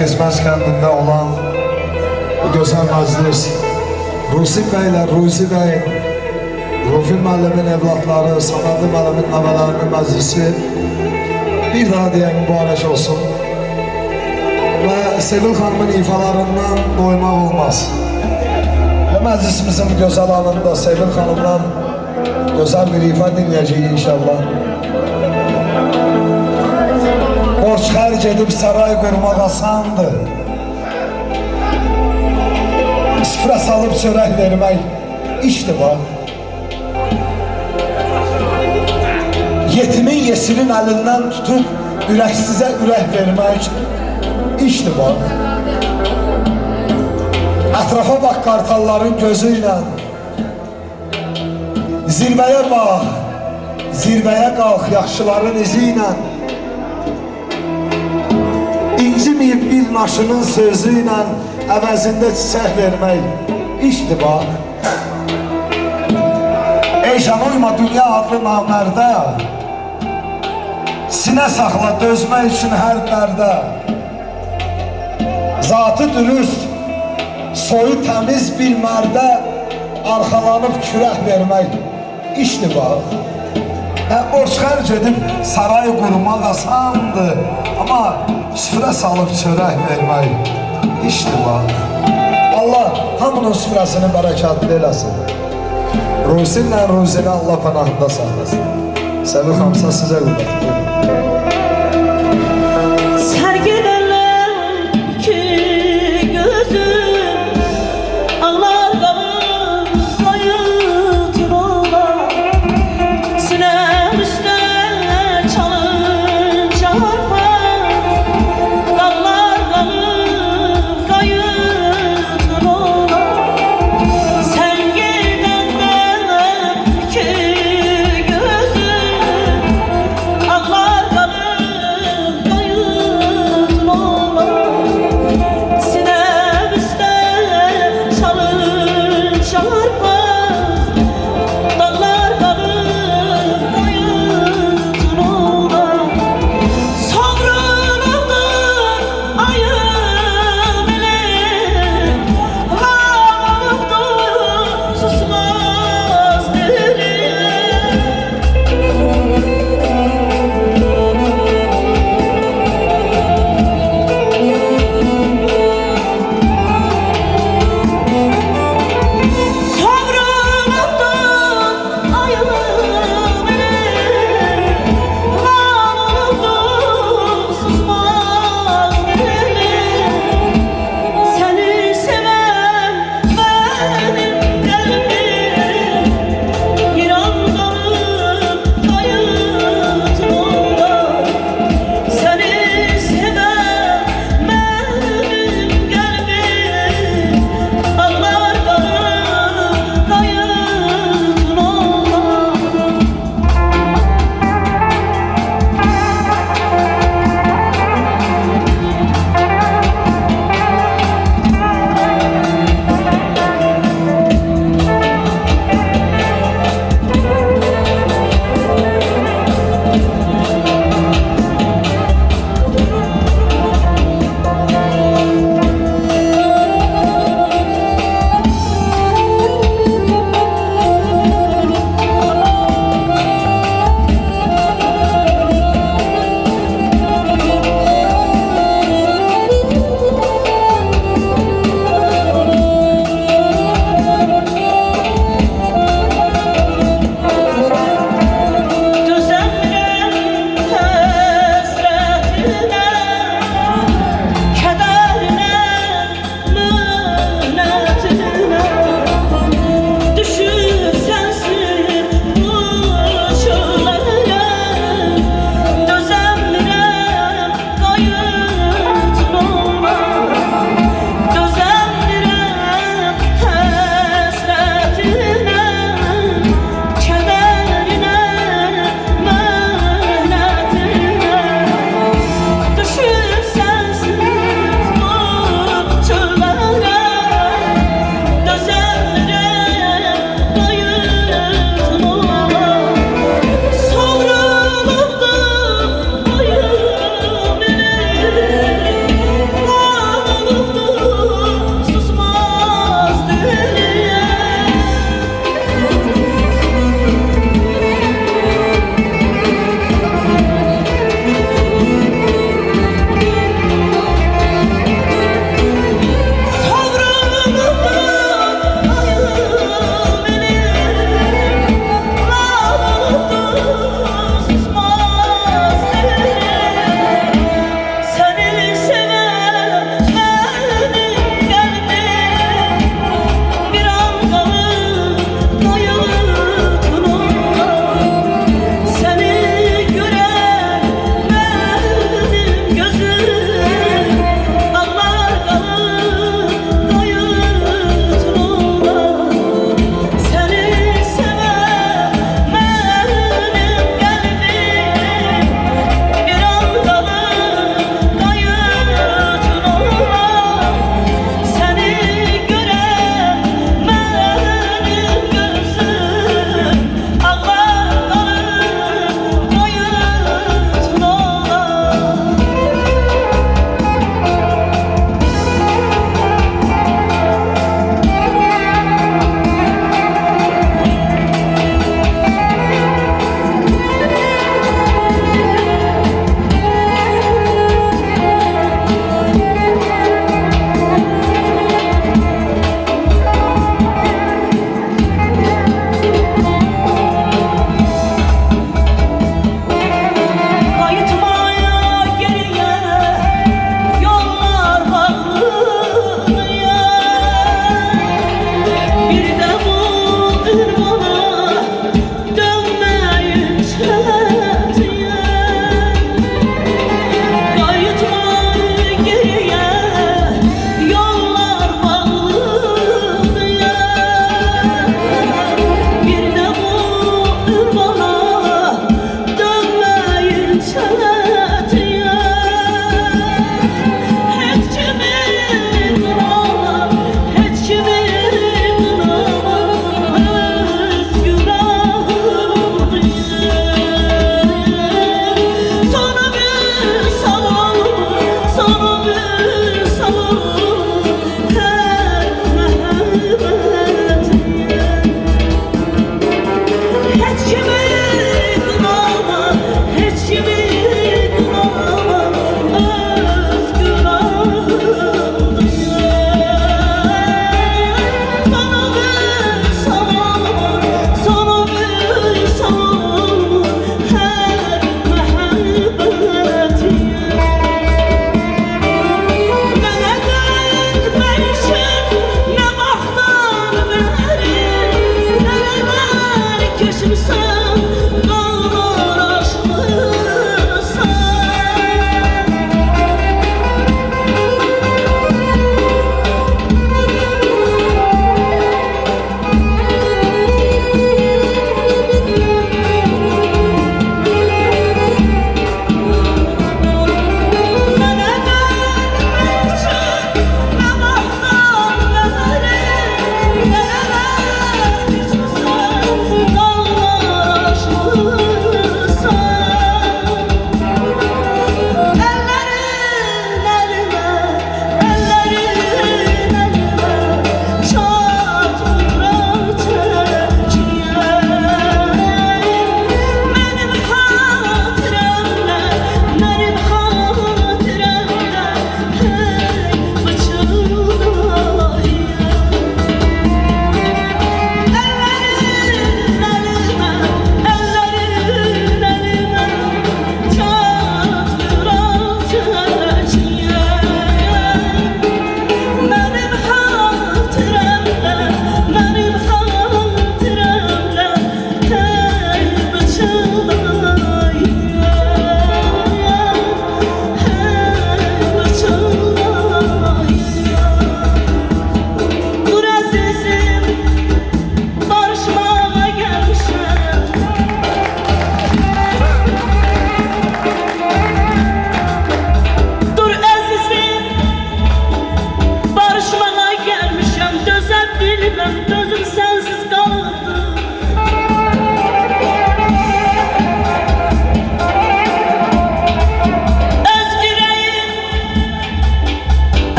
Çerkezmez kəndində olan bu gözəl məclis Rusi bəylə Ruzi bəyin, Rufi müəllimin evlatları, Samadlı müəllimin nəvələrinin məclisi bir daha deyək mübarək olsun və Sevil xanımın ifalarından doymaq olmaz. Və məclisimizin gözəl anında Sevil xanımdan gözəl bir ifa dinləyəcəyik inşallah. Borç xərc edib saray qurmaq asandır. Sıfıra salıb çörək vermək işdir bax. Yetimin yesirin əlindən tutub ürəksizə ürək vermək işdir bax. Ətrafa bax qartalların gözü ilə, zirvəyə bax, zirvəyə qalx yaxşıların izi ilə. İnciməyib bir naşının sözü ilə əvəzində çiçək vermək işdir bax. Ey can uyma dünya adlı namərdə, sinə saxla dözmək üçün hər dərdə. Zatı dürüst, soyu təmiz bir mərdə arxalanıb kürək vermək işdir bax. Borç xərc edib saray qurmaq asandır, amma süfrə salıb çörək vermək işdir bax. Allah hamının süfrəsini bərəkətli eləsin. Ruzinlə Ruzini Allah pənahında saxlasın. Sevil xamsa sizə qüvvət.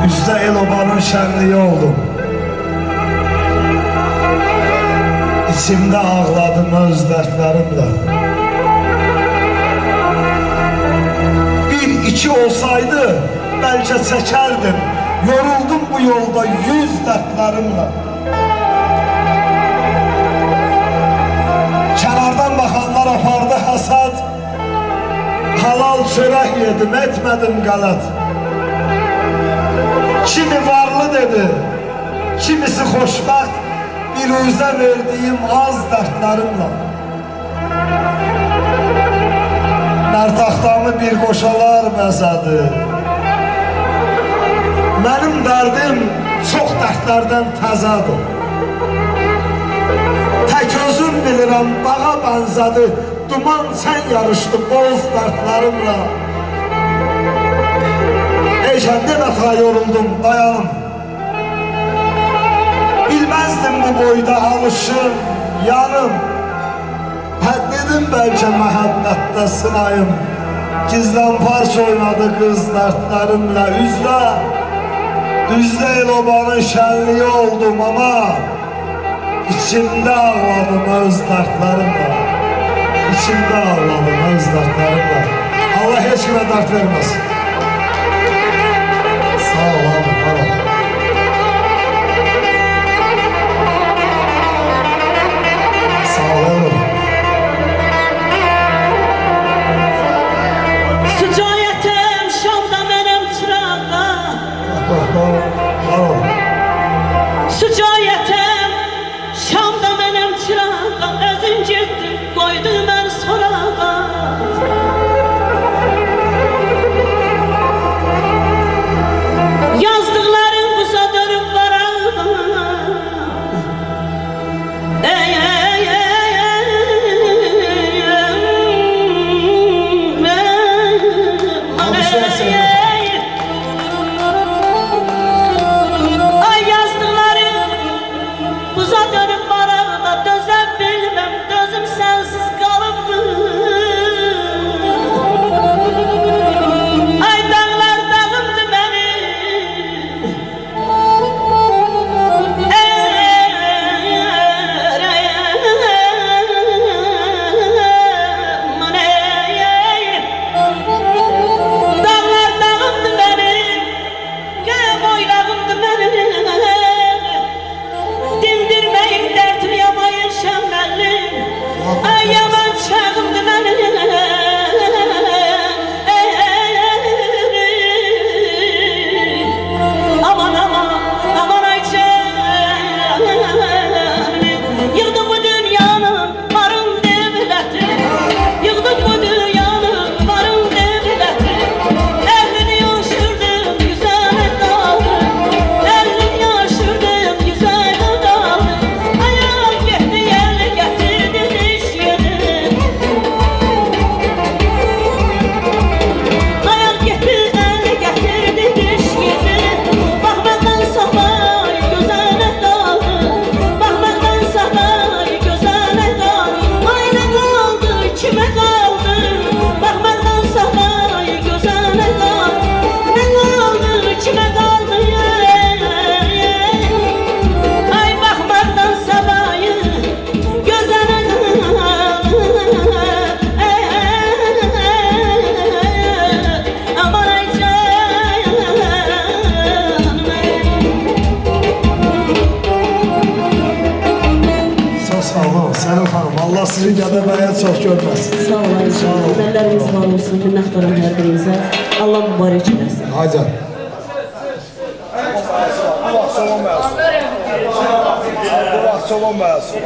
Üzdə el-obanın şənliyi oldum. İçimdə ağladım öz dərdlərimlə. Bir, iki olsaydı bəlkə çəkərdim. Yoruldum bu yolda 100 dərdlərimlə. Kənardan baxanlar apardı həsəd. Halal çörək yedim, etmədim qələt. Kimi varlı dedi, kimisi xoşbəxt, biruzə verdiyim az dərdlərimlə. Mərtaxtamı bir qoşalar bəzədi. Mənim dərdim çox dərdlərdən təzədir. Tək özüm bilirəm, dağa bənzədi. Duman sən yarışdı boz dərdlərimlə. Eyşən demə ta yoruldum, dayanım. Bilməzdim bu boyda alışım, yanım. Həddidim bəlkə məhəbbətdə sınayım. Gizlən parça oynadı qız dərdlərimlə. Üzdə el-obanın şənliyi oldum ama İçimdə ağladım öz dərdlərimlə. İçimdə ağladım öz dərdlərimlə. Allah heç kimə dərd verməsin. Sağ ol abi, var ol. Sağ ol oğlum. Sücayetim Şam'da benim çırağda. Var ol. Sücayetim Şam'da benim çırağda. Özün gittin koydun ben sorağa. Yazdıkların buza dönüp varağda. Ey ey ey ay yazdıkları buza dönüp varağda. Dözem bilmem, dözüm sensiz kalıptı. Ay dağlar dağımdı benim. Dağlar dağımdı benim, göğe boylağımdı benim. Dindirmeyin dertimi yamayın şembenlim. Ay yaman çağımdı benim. Aman aman aman ay canım. Yıktım bu dünyanın varım devleti. Yıktım bu dünyanın varım devleti. Elini yaşırdım güzel kaldı. Elini yaşırdım güzel kaldı. Ayağım gitti yerli getirdi diş yeri. Ayağım gitti elli getirdi diş yeri. Bakmaktan sabah gözüne kaldı. Bakmaktan sabah gözüne kaldı. Ayna kaldı kime kaldı. Bakmaktan sabah gözüne kaldı. Ne kaldı kime kaldı. Ay bakmaktan sabah gözüne kaldı. Aman ay canım. Çok sağ olun Selim Hanım. Allah sizi Gədəbəyə çox görməsin. Sağ olun inşallah. Əlləriniz var olsun. Minnətdaram hər birinizə. Allah mübarək eləsin. Hacı. Bu vaxt olmayasın. Bu vaxt olmayasın.